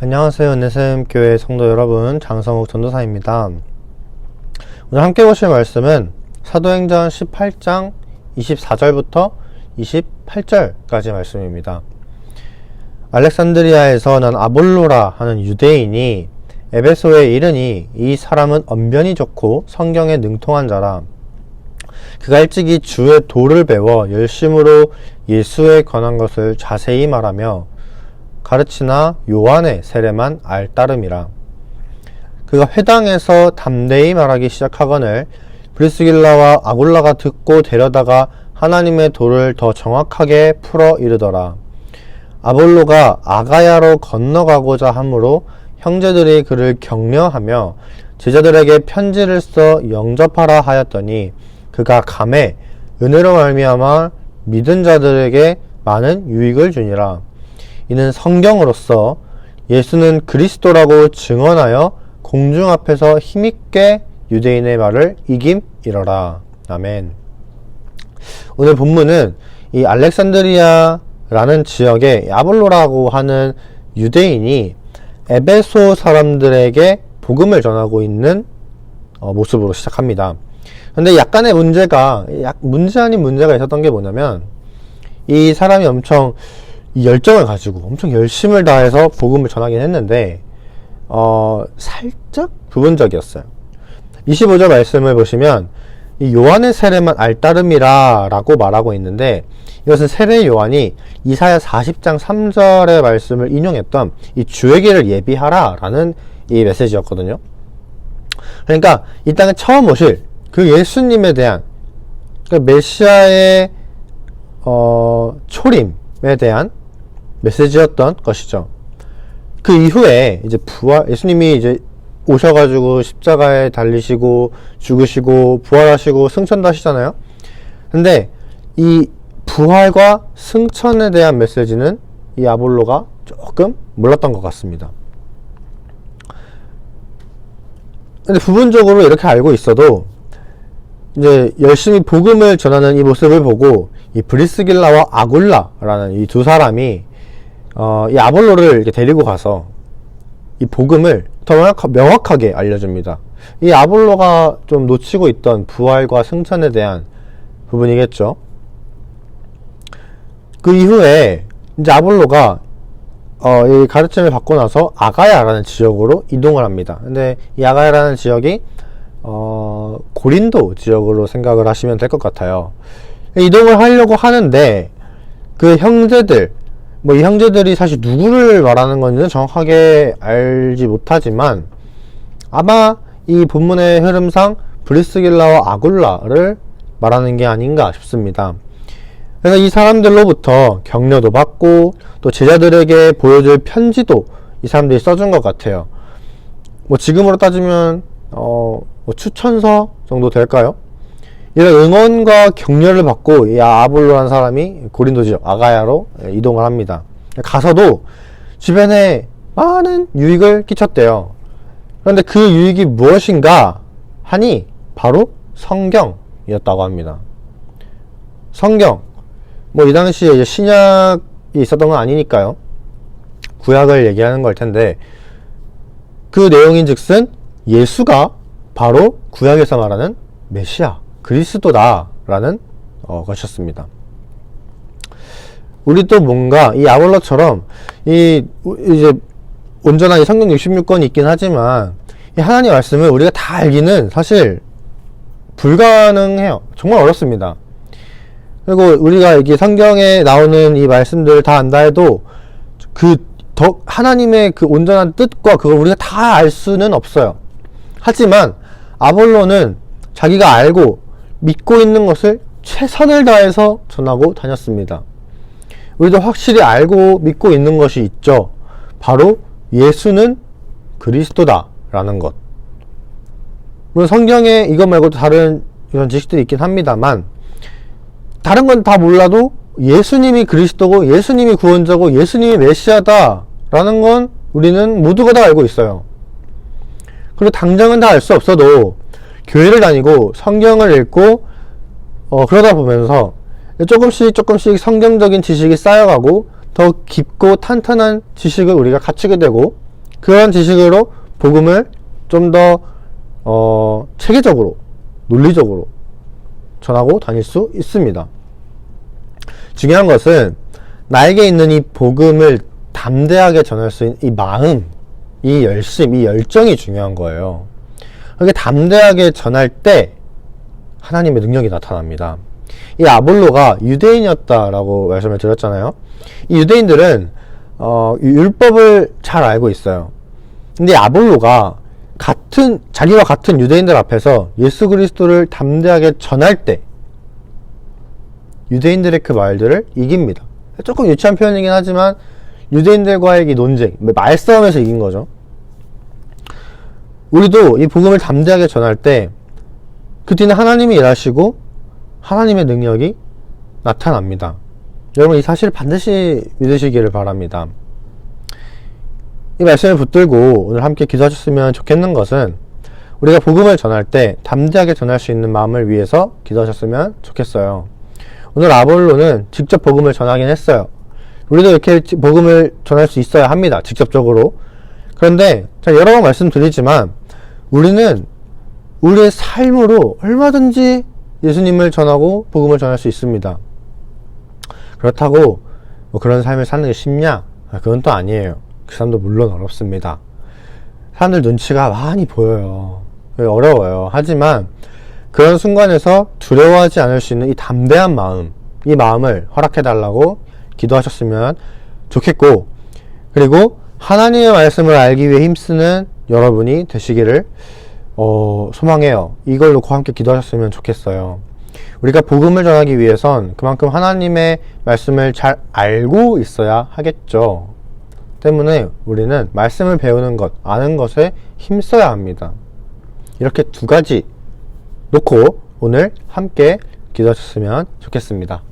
안녕하세요. 은혜샘교회 성도 여러분, 장성욱 전도사입니다. 오늘 함께 보실 말씀은 사도행전 18장 24절부터 28절까지 말씀입니다. 알렉산드리아에서 난 아볼로라 하는 유대인이 에베소에 이르니 이 사람은 언변이 좋고 성경에 능통한 자라. 그가 일찍이 주의 도를 배워 열심으로 예수에 관한 것을 자세히 말하며 가르치나 요한의 세례만 알따름이라. 그가 회당에서 담대히 말하기 시작하거늘 브리스길라와 아굴라가 듣고 데려다가 하나님의 도를 더 정확하게 풀어 이르더라. 아볼로가 아가야로 건너가고자 하므로 형제들이 그를 격려하며 제자들에게 편지를 써 영접하라 하였더니 그가 감에 은혜로 말미암아 믿은 자들에게 많은 유익을 주니라. 이는 성경으로서 예수는 그리스도라고 증언하여 공중 앞에서 힘있게 유대인의 말을 이김이러라. 아멘. 오늘 본문은 이 알렉산드리아라는 지역에 아볼로라고 하는 유대인이 에베소 사람들에게 복음을 전하고 있는 모습으로 시작합니다. 근데 약간의 문제 아닌 문제가 있었던 게 뭐냐면, 이 사람이 엄청 이 열정을 가지고 엄청 열심을 다해서 복음을 전하긴 했는데 살짝 부분적이었어요. 25절 말씀을 보시면 이 요한의 세례만 알따름이라 라고 말하고 있는데, 이것은 세례 요한이 이사야 40장 3절의 말씀을 인용했던 이 주의 길을 예비하라 라는 이 메시지였거든요. 그러니까 이 땅에 처음 오실 그 예수님에 대한, 그러니까 메시아의 초림에 대한 메시지였던 것이죠. 그 이후에 이제 예수님이 이제 오셔가지고 십자가에 달리시고 죽으시고 부활하시고 승천도 하시잖아요. 근데 이 부활과 승천에 대한 메시지는 이 아볼로가 조금 몰랐던 것 같습니다. 근데 부분적으로 이렇게 알고 있어도 이제 열심히 복음을 전하는 이 모습을 보고 이 브리스길라와 아굴라라는 이 두 사람이 이 아볼로를 이렇게 데리고 가서 이 복음을 더 명확하게 알려줍니다. 이 아볼로가 좀 놓치고 있던 부활과 승천에 대한 부분이겠죠. 그 이후에 이제 아볼로가 이 가르침을 받고 나서 아가야라는 지역으로 이동을 합니다. 근데 이 아가야라는 지역이 고린도 지역으로 생각을 하시면 될 것 같아요. 이동을 하려고 하는데 그 형제들, 이 형제들이 사실 누구를 말하는 건지는 정확하게 알지 못하지만 아마 이 본문의 흐름상 브리스길라와 아굴라를 말하는 게 아닌가 싶습니다. 그래서 이 사람들로부터 격려도 받고 또 제자들에게 보여줄 편지도 이 사람들이 써준 것 같아요. 지금으로 따지면 추천서 정도 될까요? 이런 응원과 격려를 받고 이 아볼로라는 사람이 고린도 지역 아가야로 이동을 합니다. 가서도 주변에 많은 유익을 끼쳤대요. 그런데 그 유익이 무엇인가 하니 바로 성경이었다고 합니다. 성경. 이 당시에 이제 신약이 있었던 건 아니니까요. 구약을 얘기하는 걸 텐데, 그 내용인 즉슨 예수가 바로 구약에서 말하는 메시아, 그리스도다라는 것이었습니다. 우리도 뭔가 이 아볼로처럼 이제 온전한 이 성경 66권이 있긴 하지만 이 하나님의 말씀을 우리가 다 알기는 사실 불가능해요. 정말 어렵습니다. 그리고 우리가 이게 성경에 나오는 이 말씀들을 다 안다 해도 하나님의 그 온전한 뜻과 그걸 우리가 다 알 수는 없어요. 하지만 아볼로는 자기가 알고 믿고 있는 것을 최선을 다해서 전하고 다녔습니다. 우리도 확실히 알고 믿고 있는 것이 있죠. 바로 예수는 그리스도다 라는 것. 물론 성경에 이것 말고도 다른 이런 지식들이 있긴 합니다만, 다른 건 다 몰라도 예수님이 그리스도고 예수님이 구원자고 예수님이 메시아다 라는 건 우리는 모두가 다 알고 있어요. 그리고 당장은 다 알 수 없어도 교회를 다니고 성경을 읽고 그러다 보면서 조금씩 성경적인 지식이 쌓여가고 더 깊고 탄탄한 지식을 우리가 갖추게 되고 그런 지식으로 복음을 좀 더 체계적으로, 논리적으로 전하고 다닐 수 있습니다. 중요한 것은 나에게 있는 이 복음을 담대하게 전할 수 있는 이 마음, 이 열심, 이 열정이 중요한 거예요. 그렇게 담대하게 전할 때 하나님의 능력이 나타납니다. 이 아볼로가 유대인이었다라고 말씀을 드렸잖아요. 이 유대인들은 율법을 잘 알고 있어요. 근데 아볼로가 자기와 같은 유대인들 앞에서 예수 그리스도를 담대하게 전할 때 유대인들의 그 말들을 이깁니다. 조금 유치한 표현이긴 하지만 유대인들과의 이 논쟁, 말싸움에서 이긴 거죠. 우리도 이 복음을 담대하게 전할 때 그 뒤는 하나님이 일하시고 하나님의 능력이 나타납니다. 여러분, 이 사실을 반드시 믿으시기를 바랍니다. 이 말씀을 붙들고 오늘 함께 기도하셨으면 좋겠는 것은 우리가 복음을 전할 때 담대하게 전할 수 있는 마음을 위해서 기도하셨으면 좋겠어요. 오늘 아볼로는 직접 복음을 전하긴 했어요. 우리도 이렇게 복음을 전할 수 있어야 합니다. 직접적으로. 그런데 여러 번 말씀드리지만 우리는 우리의 삶으로 얼마든지 예수님을 전하고 복음을 전할 수 있습니다. 그렇다고 그런 삶을 사는 게 쉽냐? 그건 또 아니에요. 그 삶도 물론 어렵습니다. 사람들 눈치가 많이 보여요. 어려워요. 하지만 그런 순간에서 두려워하지 않을 수 있는 이 담대한 마음, 이 마음을 허락해달라고 기도하셨으면 좋겠고, 그리고 하나님의 말씀을 알기 위해 힘쓰는 여러분이 되시기를 소망해요. 이걸 놓고 함께 기도하셨으면 좋겠어요. 우리가 복음을 전하기 위해선 그만큼 하나님의 말씀을 잘 알고 있어야 하겠죠. 때문에 우리는 말씀을 배우는 것, 아는 것에 힘써야 합니다. 이렇게 두 가지 놓고 오늘 함께 기도하셨으면 좋겠습니다.